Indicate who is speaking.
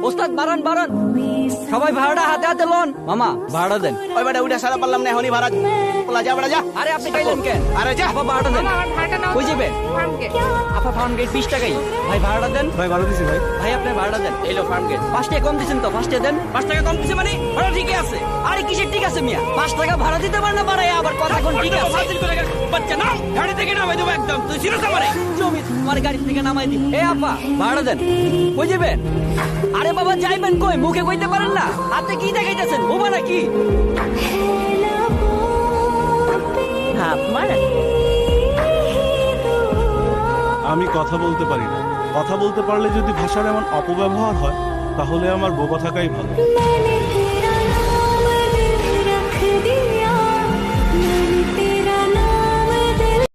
Speaker 1: ওস্তাদ বাড়ান বাড়ান, সবাই ভাড়াটা হাতে হাতে লন। মামা ভাড়া দেন।
Speaker 2: ওই বেটা উঠে সারা পারলাম না, এখনই ভাড়া বলা যা বেটা যা।
Speaker 1: আরে আপনি খাইলেন কেন?
Speaker 2: আরে যা
Speaker 1: আপা ভাড়াটা দেন। কই যাবেন? আপা ফার্ম গেট 20 টাকাই। ভাই ভাড়াটা দেন।
Speaker 2: ভাই ভালো দিছি ভাই।
Speaker 1: ভাই আপনি ভাড়াটা দেন। এলো ফার্ম গেট 5 টাকা কম দিছেন তো, 5 টাকা দেন। 5 টাকা কম দিছে মানে ভাড়া ঠিকই আছে। আরে কিসের ঠিক আছে মিয়া? 5 টাকা ভাড়া দিতে পারেন না বাড়ায়, আবার কথা কোন ঠিক আছে? বাচ্চা নাম গাড়ি থেকে নামাই দেবো একদম। তুই ছিল তো আমারে জমি তোমার গাড়ি থেকে নামাই দি। এ আপা ভাড়া দেন। কই যাবেন? আরে বাবা যাইবেন কই? মুখে কইতে পারেন না? হাতে কি দেখাইতেছেন? ওবা নাকি?
Speaker 3: আমি কথা বলতে পারি না। কথা বলতে পারলে যদি ভাষার এমন অপব্যবহার হয়, তাহলে আমার বোবা থাকাই ভালো।